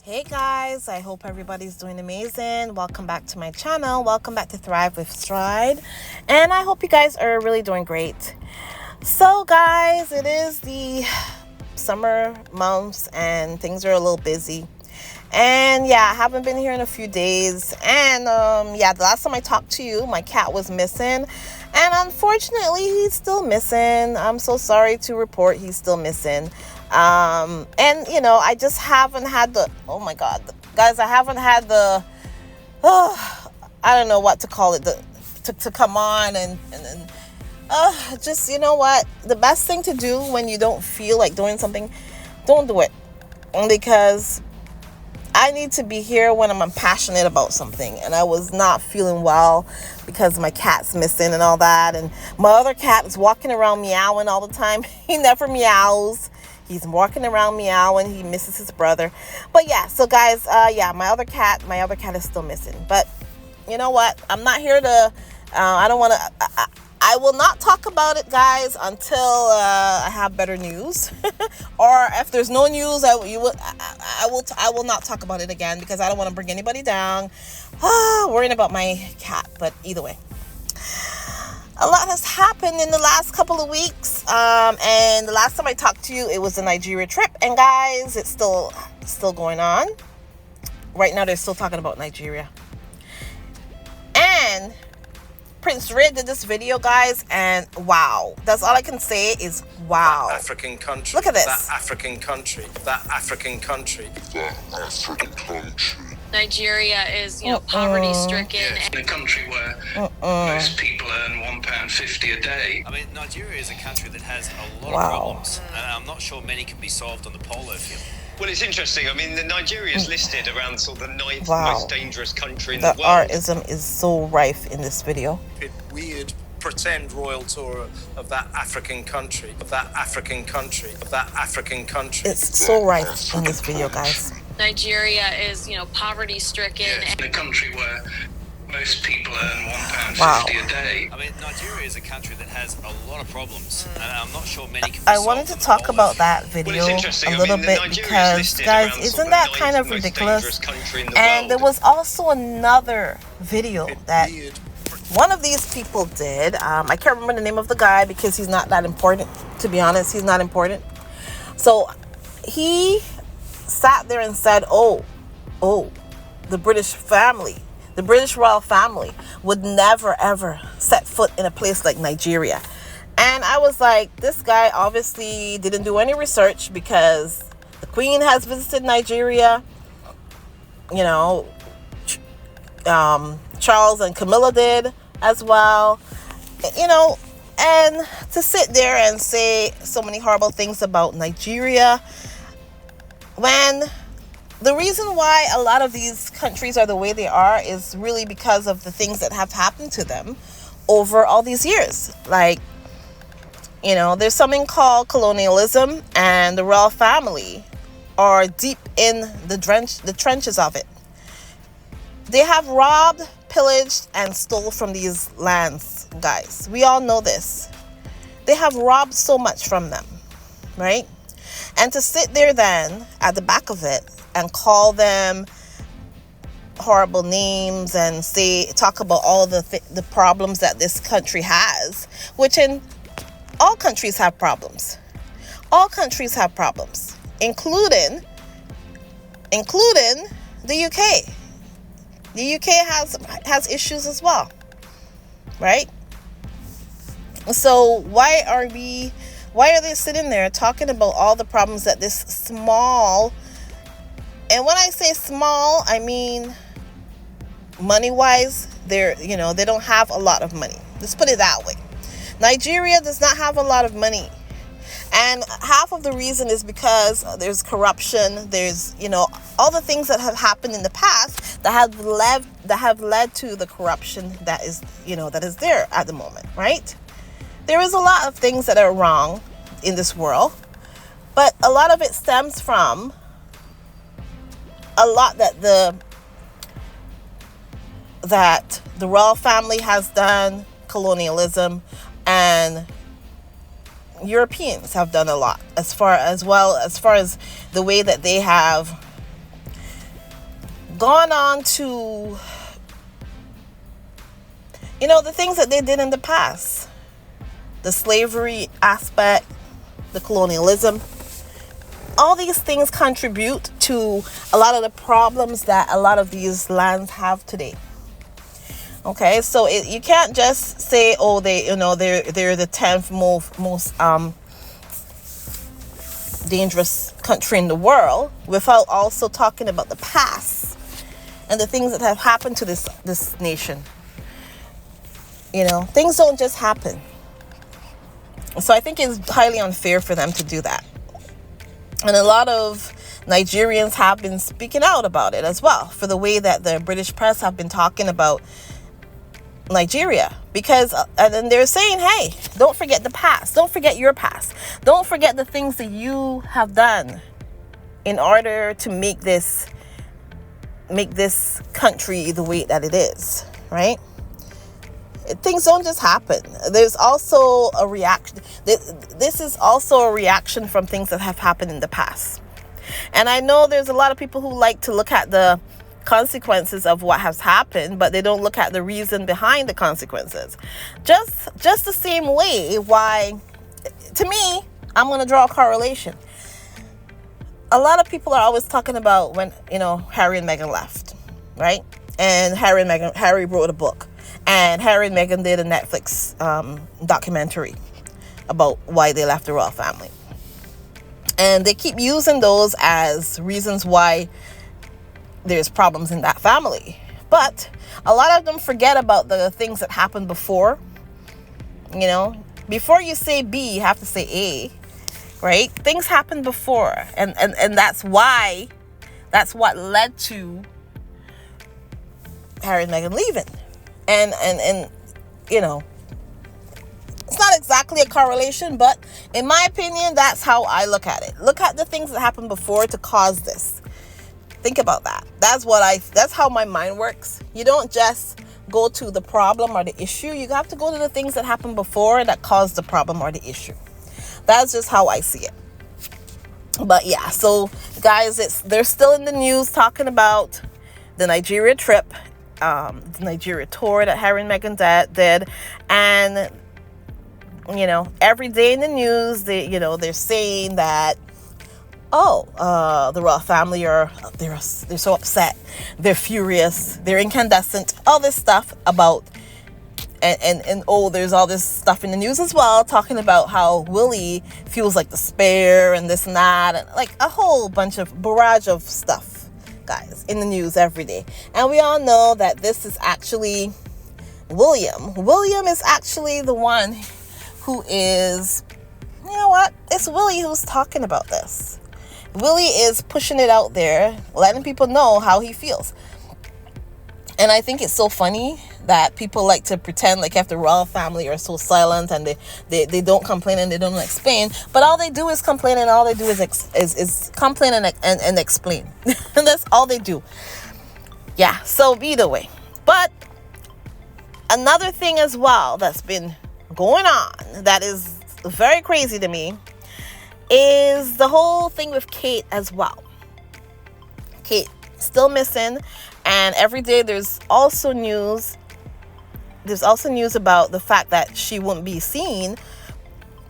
Hey guys, I hope everybody's doing amazing. Welcome back to my channel. Welcome back to Thrive with Stride. And I hope you guys are really doing great. So guys, it is the summer months and things are a little busy. And yeah, I haven't been here in a few days. And the last time I talked to you, my cat was missing. And unfortunately, he's still missing. I'm so sorry to report he's still missing. I just haven't had oh my God, guys, I haven't had I don't know what to call it, to come on and just, you know what, the best thing to do when you don't feel like doing something, don't do it, because I need to be here when I'm passionate about something, and I was not feeling well because my cat's missing and all that, and my other cat is walking around meowing all the time. He never meows. He's walking around meowing. He misses his brother. But yeah, so guys, my other cat is still missing. But you know what? I'm not here to. I don't want to. I will not talk about it, guys, until I have better news, or if there's no news, I will not talk about it again, because I don't want to bring anybody down. Worrying about my cat, but either way, a lot has happened in the last couple of weeks. And the last time I talked to you, it was a Nigeria trip, and guys, it's still going on. Right now, they're still talking about Nigeria, and Prince Red did this video, guys, and wow. That's all I can say is wow. That African country. Look at this. That African country. That African country. That African country. Nigeria is, poverty-stricken. Yeah, in a country where most people earn £1.50 a day. I mean, Nigeria is a country that has a lot Wow. of problems, and I'm not sure many can be solved on the polo field. Well, it's interesting. I mean, Nigeria is listed around sort of the ninth Wow. most dangerous country in The the world. artism is so rife in this video. Weird pretend royal tour of that African country. Of that African country. Of that African country. It's so rife in this video, guys. Nigeria is, poverty-stricken. Yeah, in a country where most people earn £1.50 Wow. a day. I mean, Nigeria is a country that has a lot of problems, and I'm not sure many can be I solved wanted to on the talk polo about field. that video interesting. a I little mean, bit, Nigeria is because, listed guys, around isn't sort of that the kind of ninth most ridiculous? dangerous country in the And world. there was also another video that Weird. one of these people did. I can't remember the name of the guy because he's not that important. To be honest, he's not important. So he sat there and said, oh, the British royal family would never ever set foot in a place like Nigeria. And I was like, this guy obviously didn't do any research, because the Queen has visited Nigeria. Charles and Camilla did as well. And to sit there and say so many horrible things about Nigeria, when the reason why a lot of these countries are the way they are is really because of the things that have happened to them over all these years. Like, there's something called colonialism, and the royal family are deep in the trenches of it. They have robbed, pillaged, and stole from these lands, guys. We all know this. They have robbed so much from them, right? And to sit there then at the back of it and call them horrible names and talk about all the problems that this country has, which in all countries have problems. All countries have problems, including the UK. The UK has issues as well, right? So why are they sitting there talking about all the problems that this small, and when I say small, I mean money-wise, they don't have a lot of money. Let's put it that way. Nigeria does not have a lot of money. And half of the reason is because there's corruption. There's, all the things that have happened in the past that have led to the corruption that is there at the moment, right? There is a lot of things that are wrong in this world, but a lot of it stems from a lot that the royal family has done, colonialism, and Europeans have done a lot as far as the way that they have gone on to, the things that they did in the past. The slavery aspect, the colonialism. All these things contribute to a lot of the problems that a lot of these lands have today. Okay, so you can't just say, oh, they're the 10th most dangerous country in the world, without also talking about the past and the things that have happened to this nation. Things don't just happen. So I think it's highly unfair for them to do that. And a lot of Nigerians have been speaking out about it as well, for the way that the British press have been talking about Nigeria. Because, and then they're saying, hey, don't forget the past. Don't forget your past. Don't forget the things that you have done in order to make this country the way that it is, right? Things don't just happen. There's also a reaction. This is also a reaction from things that have happened in the past. And I know there's a lot of people who like to look at the consequences of what has happened, but they don't look at the reason behind the consequences. Just the same way why, to me, I'm going to draw a correlation. A lot of people are always talking about when, Harry and Meghan left, right? And Harry wrote a book. And Harry and Meghan did a Netflix documentary about why they left the royal family. And they keep using those as reasons why there's problems in that family. But a lot of them forget about the things that happened before. Before you say B, you have to say A, right? Things happened before. And that's what led to Harry and Meghan leaving. And it's not exactly a correlation, but in my opinion, that's how I look at it. Look at the things that happened before to cause this. Think about that. That's how my mind works. You don't just go to the problem or the issue. You have to go to the things that happened before that caused the problem or the issue. That's just how I see it. But yeah, so guys, they're still in the news talking about the Nigeria trip. The Nigeria tour that Harry and Meghan did, and every day in the news they're saying that the royal family they're so upset, they're furious, they're incandescent, all this stuff about and there's all this stuff in the news as well talking about how Willie feels like despair and this and that, and like a whole bunch of barrage of stuff, guys, in the news every day. And we all know that this is actually William. William is actually the one who is, it's Willie who's talking about this. Willie is pushing it out there, letting people know how he feels. And I think it's so funny that people like to pretend like if the royal family are so silent and they don't complain and they don't explain, but all they do is complain, and all they do is complain and explain. And that's all they do. Yeah, so either way. But another thing as well that's been going on that is very crazy to me is the whole thing with Kate as well. Kate still missing, and every day there's also news about the fact that she won't be seen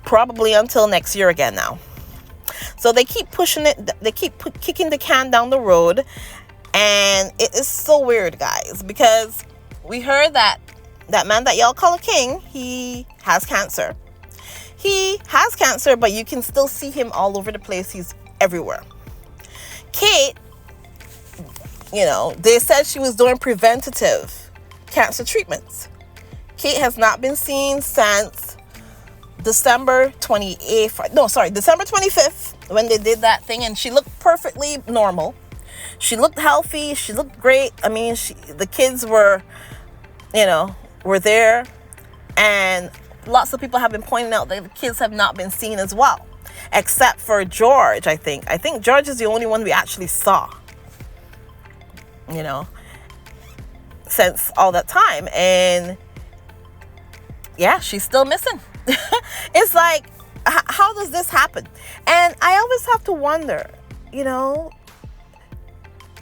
probably until next year again now. So they keep pushing it, they keep kicking the can down the road, and it is so weird, guys, because we heard that man that y'all call a king, he has cancer. He has cancer, but you can still see him all over the place. He's everywhere. Kate, they said she was doing preventative cancer treatments. Kate has not been seen since December 25th, when they did that thing, and she looked perfectly normal. She looked healthy. She looked great. I mean, the kids were there, and lots of people have been pointing out that the kids have not been seen as well, except for George. I think George is the only one we actually saw, since all that time. And yeah, she's still missing. It's like, how does this happen? And I always have to wonder,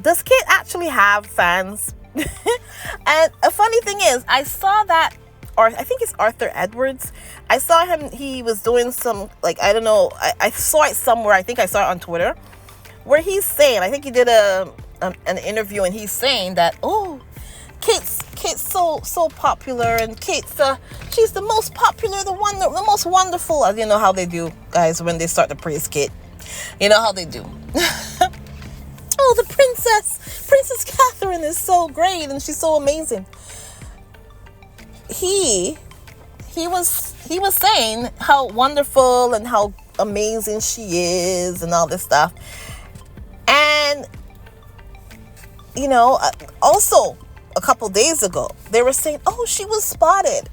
does Kate actually have fans? And a funny thing is, I saw that, or I think it's Arthur Edwards. I saw him, he was doing some, like, I don't know, I saw it somewhere, I think I saw it on Twitter, where he's saying, I think he did an interview, and he's saying that, oh, Kate's so popular, and she's the most popular, the most wonderful. You know how they do, guys, when they start to praise Kate. You know how they do. Oh, the Princess Catherine is so great, and she's so amazing. He was saying how wonderful and how amazing she is and all this stuff. And you know, also a couple days ago, they were saying, oh, she was spotted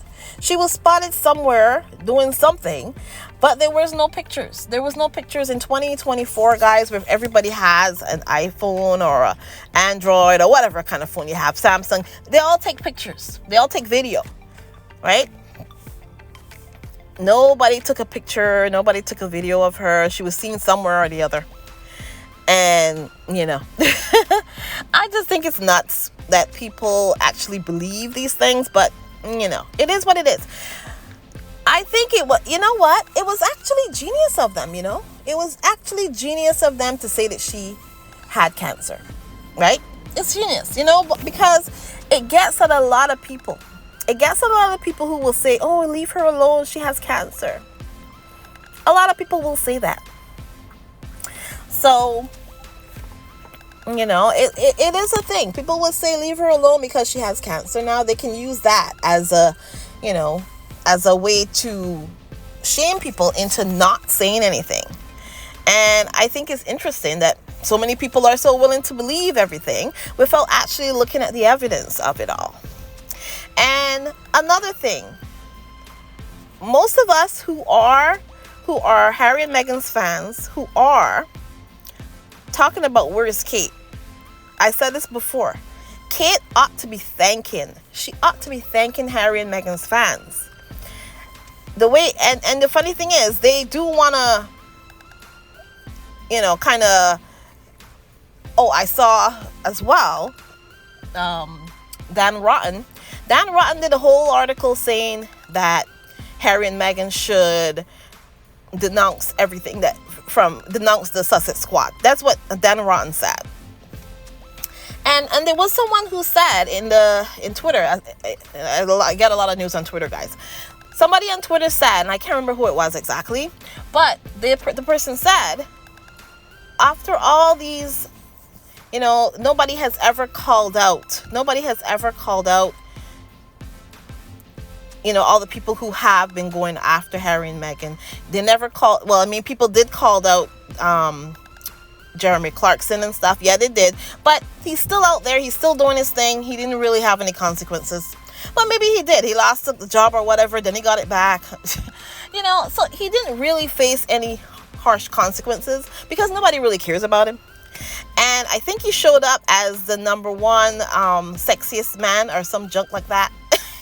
somewhere doing something, but there was no pictures. There was no pictures in 2024, guys, where everybody has an iPhone or an Android or whatever kind of phone you have, Samsung. They all take pictures. They all take video, right? Nobody took a picture. Nobody took a video of her. She was seen somewhere or the other. And, you know, I just think it's nuts that people actually believe these things, but, you know, it is what it is. I think it was, you know what? It was actually genius of them, you know? It was actually genius of them to say that she had cancer, right? It's genius, you know, because it gets at a lot of people. It gets at a lot of people who will say, oh, leave her alone, she has cancer. A lot of people will say that. So, you know, it is a thing. People would say leave her alone because she has cancer. Now they can use that as a, you know, as a way to shame people into not saying anything. And I think it's interesting that so many people are so willing to believe everything without actually looking at the evidence of it all. And another thing, most of us who are Harry and Meghan's fans, who are talking about where is Kate. I said this before. Kate ought to be thanking. She ought to be thanking Harry and Meghan's fans. The way, and the funny thing is, they do want to, you know, kind of, oh, I saw as well, Dan Rotten did a whole article saying that Harry and Meghan should denounce everything denounce the Sussex squad. That's what Dan Rotten said. And there was someone who said in Twitter, I get a lot of news on Twitter, guys. Somebody on Twitter said, and I can't remember who it was exactly, but the person said, after all these, you know, nobody has ever called out, you know, all the people who have been going after Harry and Meghan. They never called, well, I mean, people did call out Jeremy Clarkson and stuff. Yeah, they did. But he's still out there. He's still doing his thing. He didn't really have any consequences. Well, maybe he did. He lost the job or whatever. Then he got it back. You know, so he didn't really face any harsh consequences because nobody really cares about him. And I think he showed up as the number one sexiest man or some junk like that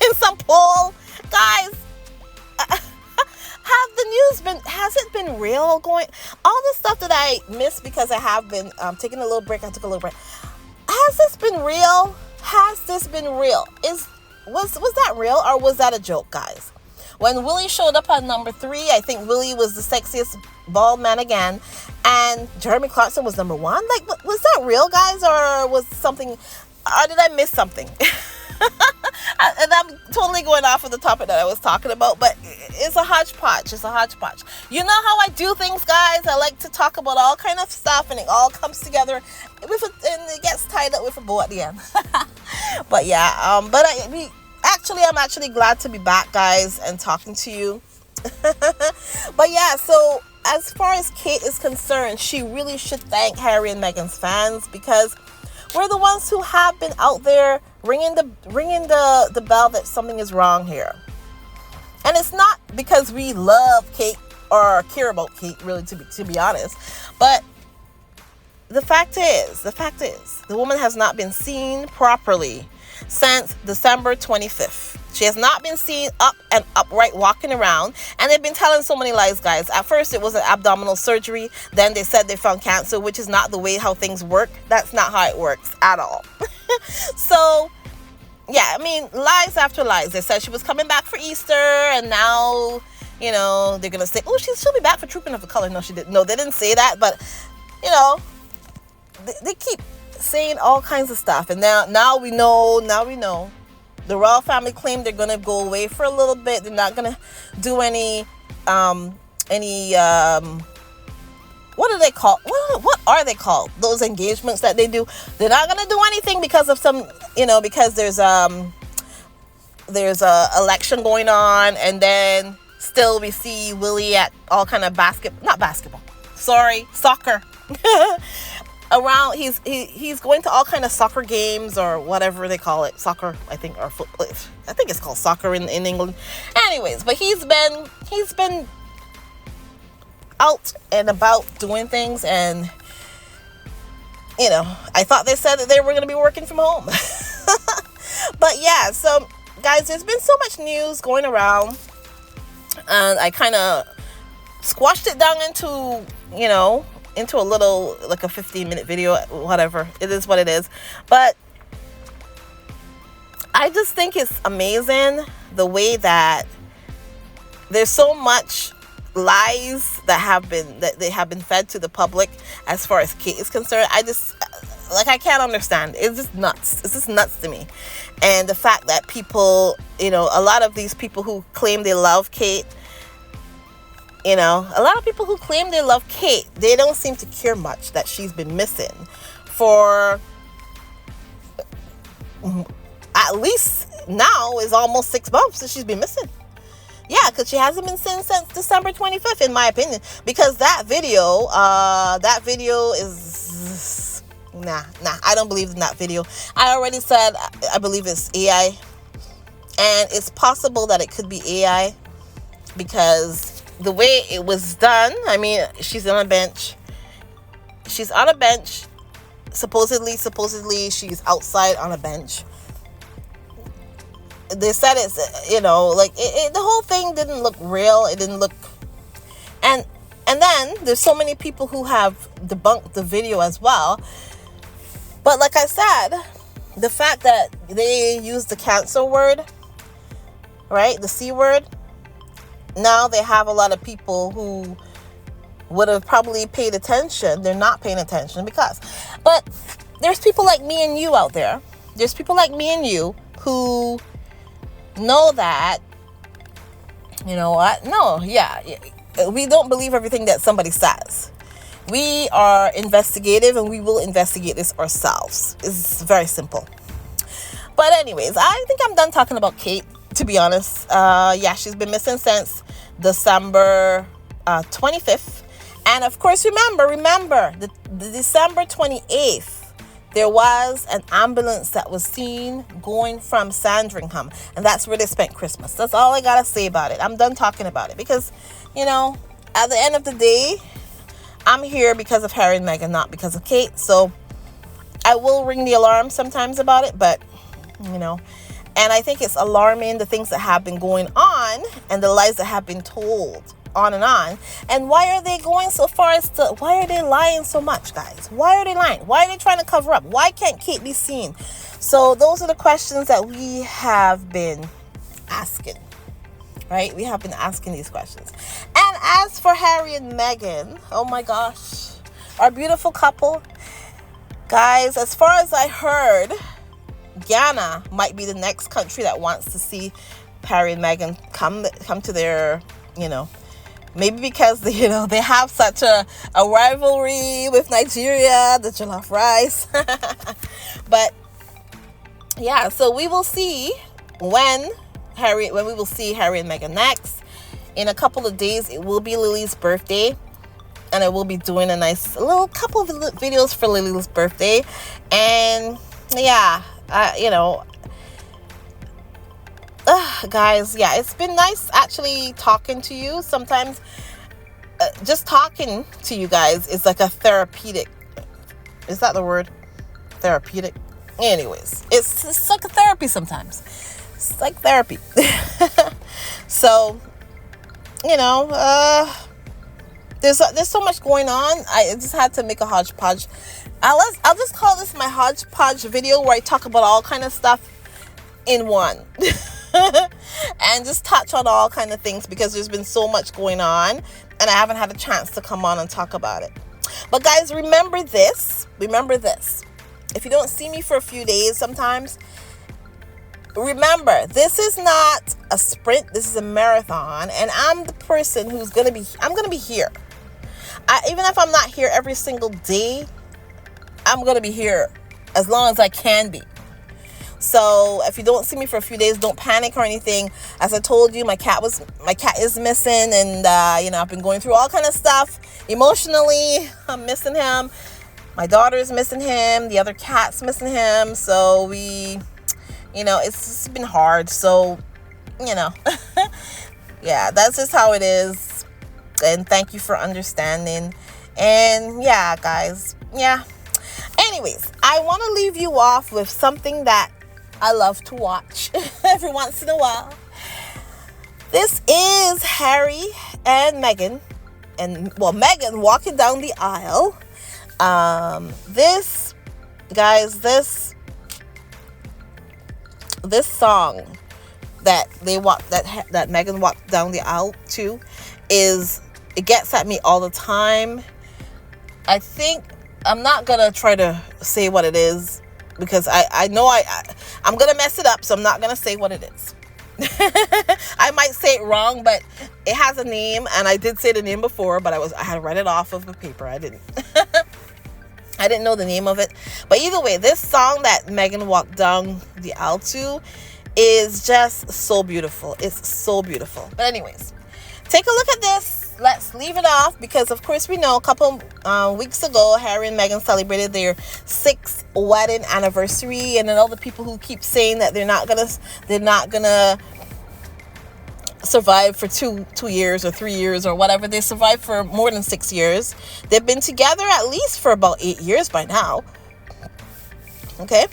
in some poll. Guys, has it been real going? All the stuff that I missed because I have been taking a little break. I took a little break. Has this been real? Was that real or was that a joke, guys? When Willie showed up at number 3, I think Willie was the sexiest bald man again, and Jeremy Clarkson was number 1. Like, was that real, guys, or was something? Or did I miss something? And I'm totally going off of the topic that I was talking about, but it's a hodgepodge. You know how I do things, guys. I like to talk about all kind of stuff, and it all comes together, and it gets tied up with a bow at the end. But yeah, I'm actually glad to be back, guys, and talking to you. But yeah, so as far as Kate is concerned, she really should thank Harry and Meghan's fans, because we're the ones who have been out there ringing the bell that something is wrong here. And it's not because we love Kate or care about Kate, really, to be honest. But the fact is, the woman has not been seen properly since December 25th, She has not been seen up and upright walking around. And they've been telling so many lies, guys. At first, it was an abdominal surgery. Then they said they found cancer, which is not the way how things work. That's not how it works at all. So, yeah, I mean, lies after lies. They said she was coming back for Easter, and now, you know, they're going to say, oh, she'll be back for Trooping of the Color. No, she didn't. No, they didn't say that. But, you know, they keep saying all kinds of stuff. And now we know. The royal family claim they're going to go away for a little bit. They're not going to do any what are they called? What are they called? Those engagements that they do. They're not going to do anything because of some, because there's a election going on, and then still we see Willie at all kind of soccer. Around he's going to all kind of soccer games or whatever they call it, soccer, I think, or football. I think it's called soccer in England. Anyways, but he's been out and about doing things, and I thought they said that they were going to be working from home. But yeah, so guys, there's been so much news going around, and I kind of squashed it down into a little, like a 15-minute video, whatever. It is what it is. But I just think it's amazing the way that there's so much lies that they have been fed to the public as far as Kate is concerned. I can't understand. It's just nuts. It's just nuts to me. And the fact that people, a lot of these people who claim they love Kate, a lot of people who claim they love Kate, they don't seem to care much that she's been missing for at least now is almost 6 months that she's been missing. Yeah, because she hasn't been seen since December 25th, in my opinion. Because that video is... Nah, I don't believe in that video. I already said I believe it's AI. And it's possible that it could be AI because the way it was done, I mean, she's on a bench. She's on a bench. Supposedly, she's outside on a bench. They said it's, the whole thing didn't look real. It didn't look... And then there's so many people who have debunked the video as well. But like I said, the fact that they used the cancer word, right? The C word. Now they have a lot of people who would have probably paid attention. They're not paying attention but there's people like me and you out there. There's people like me and you who know that, we don't believe everything that somebody says. We are investigative, and we will investigate this ourselves. It's very simple. But anyways, I think I'm done talking about Kate, to be honest. She's been missing since December 25th. And of course, remember, the December 28th, there was an ambulance that was seen going from Sandringham. And that's where they spent Christmas. That's all I got to say about it. I'm done talking about it. Because, at the end of the day, I'm here because of Harry and Meghan, not because of Kate. So I will ring the alarm sometimes about it. But, and I think it's alarming, the things that have been going on and the lies that have been told on. And why are they going so far as to, why are they lying so much, guys? Why are they lying? Why are they trying to cover up? Why can't Kate be seen? So those are the questions that we have been asking, right? We have been asking these questions. And as for Harry and Meghan, oh my gosh, our beautiful couple, guys, as far as I heard, Ghana might be the next country that wants to see Harry and Meghan come to their, maybe because they have such a rivalry with Nigeria, the jollof rice. But yeah, so we will see when we will see Harry and Meghan next. In a couple of days, it will be Lily's birthday, and I will be doing a little couple of videos for Lily's birthday. And yeah, guys, yeah, it's been nice actually talking to you. Sometimes just talking to you guys is like a therapeutic. Is that the word? Therapeutic? Anyways, it's like a therapy sometimes. It's like therapy. So, you know, there's so much going on. I just had to make a hodgepodge. I'll just call this my hodgepodge video, where I talk about all kind of stuff in one. And just touch on all kind of things, because there's been so much going on and I haven't had a chance to come on and talk about it. But guys, remember this. If you don't see me for a few days sometimes, remember, this is not a sprint, this is a marathon, and I'm the person who's going to be here. Even if I'm not here every single day, I'm going to be here as long as I can be. So if you don't see me for a few days, don't panic or anything. As I told you, my cat is missing, and you know, I've been going through all kind of stuff emotionally. I'm missing him. My daughter is missing him. The other cat's missing him. So we, you know, it's been hard. So, you know, yeah, that's just how it is. And thank you for understanding. And yeah, guys, yeah. Anyways, I want to leave you off with something that I love to watch every once in a while. This is Harry and Meghan, and well, Meghan walking down the aisle. This song that that Meghan walked down the aisle to, it gets at me all the time. I think I'm not gonna try to say what it is, because I know I'm gonna mess it up, so I'm not gonna say what it is. I might say it wrong, but it has a name, and I did say the name before, but I had read it off of the paper. I didn't know the name of it. But either way, this song that Meghan walked down the aisle to is just so beautiful. It's so beautiful. But anyways, take a look at this. Let's leave it off, because of course we know a couple weeks ago Harry and Meghan celebrated their 6th wedding anniversary, and then all the people who keep saying that they're not gonna survive for two years or 3 years or whatever. They survived for more than 6 years. They've been together at least for about 8 years by now. Okay,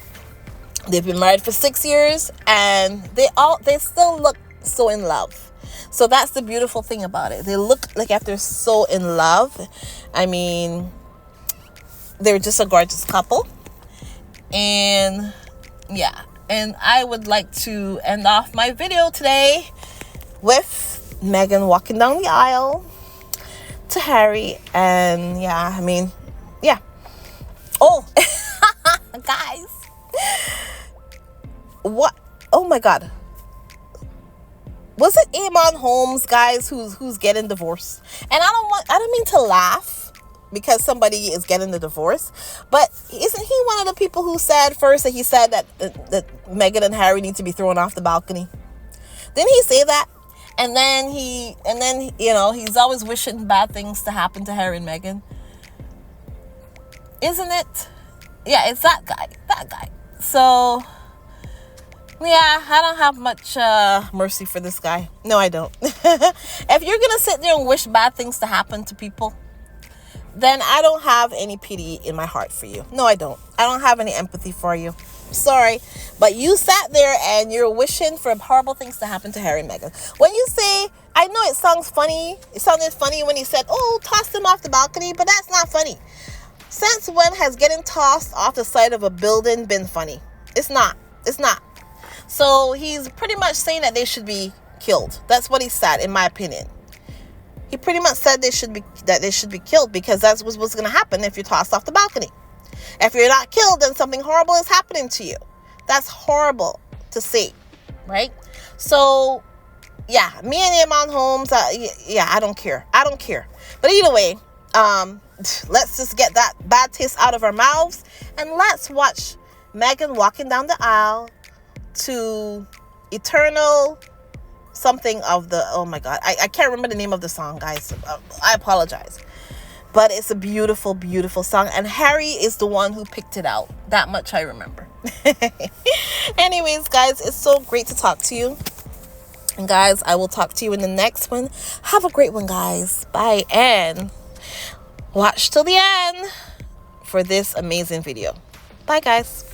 they've been married for 6 years, and they still look so in love. So that's the beautiful thing about it. They look like if they're so in love. I mean, they're just a gorgeous couple. And yeah, and I would like to end off my video today with Meghan walking down the aisle to Harry. And yeah, I mean, yeah. Oh, guys. What? Oh my God. Was it Eamon Holmes, guys, who's getting divorced? And I don't mean to laugh because somebody is getting the divorce, but isn't he one of the people who said first that he said that Meghan and Harry need to be thrown off the balcony? Didn't he say that? And then you know, he's always wishing bad things to happen to Harry and Meghan. Isn't it? Yeah, it's that guy. So yeah, I don't have much mercy for this guy. No, I don't. If you're going to sit there and wish bad things to happen to people, then I don't have any pity in my heart for you. No, I don't. I don't have any empathy for you. Sorry. But you sat there and you're wishing for horrible things to happen to Harry and Meghan. When you say, I know it sounds funny. It sounded funny when he said, oh, toss them off the balcony, but that's not funny. Since when has getting tossed off the side of a building been funny? It's not. It's not. So he's pretty much saying that they should be killed. That's what he said, in my opinion. He pretty much said they should be killed, because that's what's going to happen if you're tossed off the balcony. If you're not killed, then something horrible is happening to you. That's horrible to say, right? So, yeah, me and Eamon Holmes, yeah, I don't care. But either way, let's just get that bad taste out of our mouths, and let's watch Meghan walking down the aisle to Eternal something of the, oh my God, I can't remember the name of the song, guys. I apologize, but it's a beautiful, beautiful song, and Harry is the one who picked it out. That much I remember. Anyways, guys, it's so great to talk to you, and guys, I will talk to you in the next one. Have a great one, guys. Bye, and watch till the end for this amazing video. Bye, guys.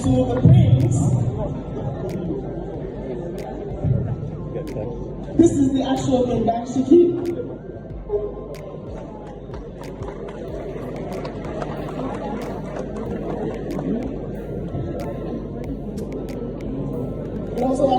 to the prince. This is the actual bag she keeps. And also